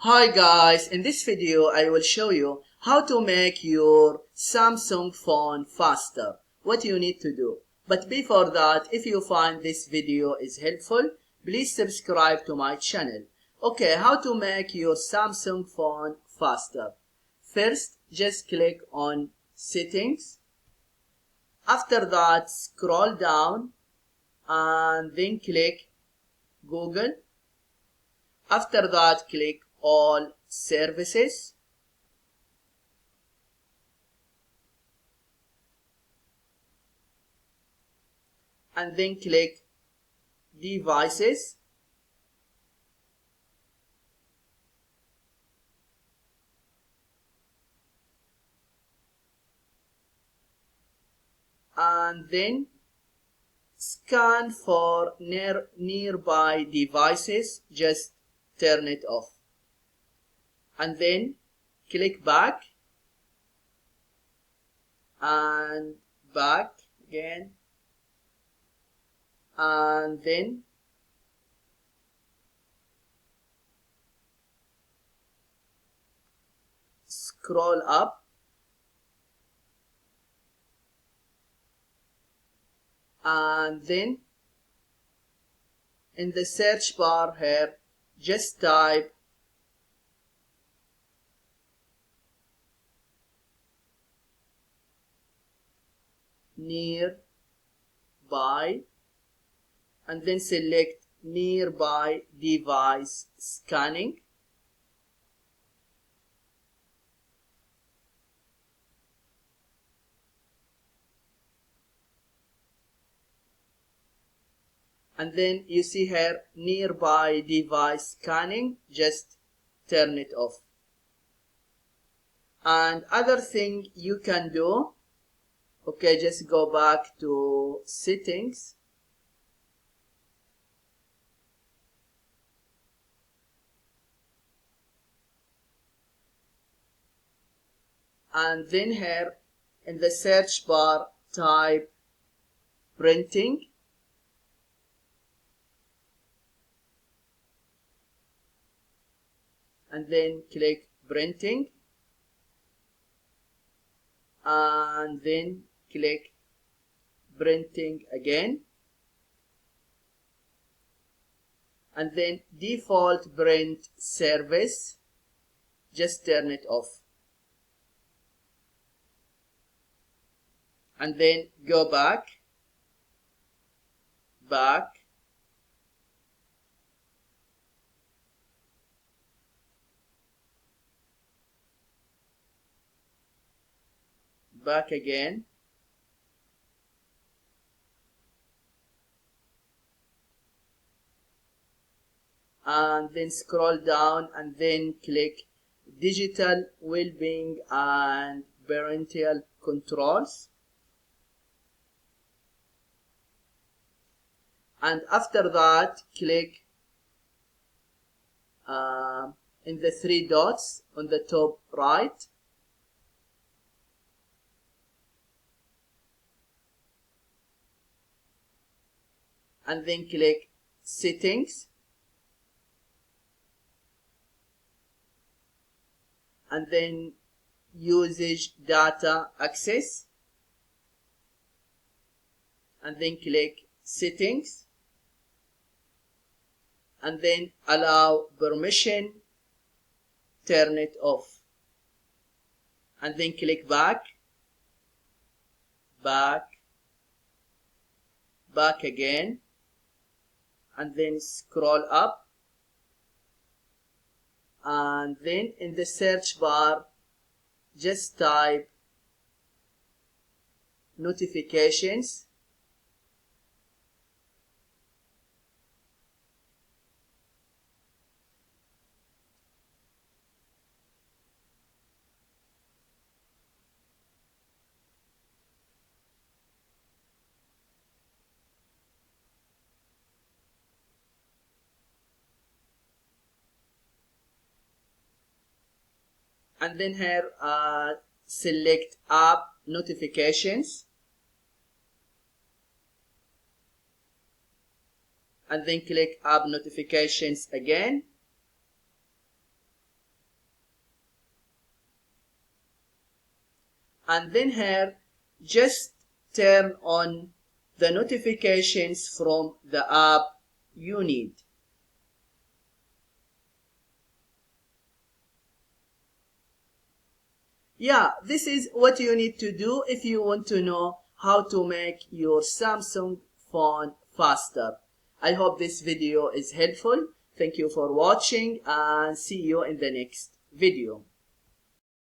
Hi guys, in this video I will show you how to make your Samsung phone faster. What you need to do. But before that, if you find this video is helpful, please subscribe to my channel. Okay, how to make your Samsung phone faster. First, just click on settings. After that, scroll down and then click Google. After that, click all services. And then click devices. And then scan for nearby devices, just turn it off. And then click back and back again, and then scroll up and then in the search bar here just type nearby and then select nearby device scanning. And then you see here nearby device scanning, just turn it off. And other thing you can do, okay, just go back to settings. And then here in the search bar type printing. And then click printing. And then click printing again. And then default print service, just turn it off. And then go back, back, back again, and then scroll down and then click digital well-being and parental controls. And after that click in the three dots on the top right, and then click settings, and then usage data access, and then click settings, and then allow permission, turn it off, and then click back, back, back again, and then scroll up, and then in the search bar just type notifications, and then here select app notifications, and then click app notifications again, and then here just turn on the notifications from the app you need. Yeah, this is what you need to do if you want to know how to make your Samsung phone faster. I hope this video is helpful. Thank you for watching and see you in the next video.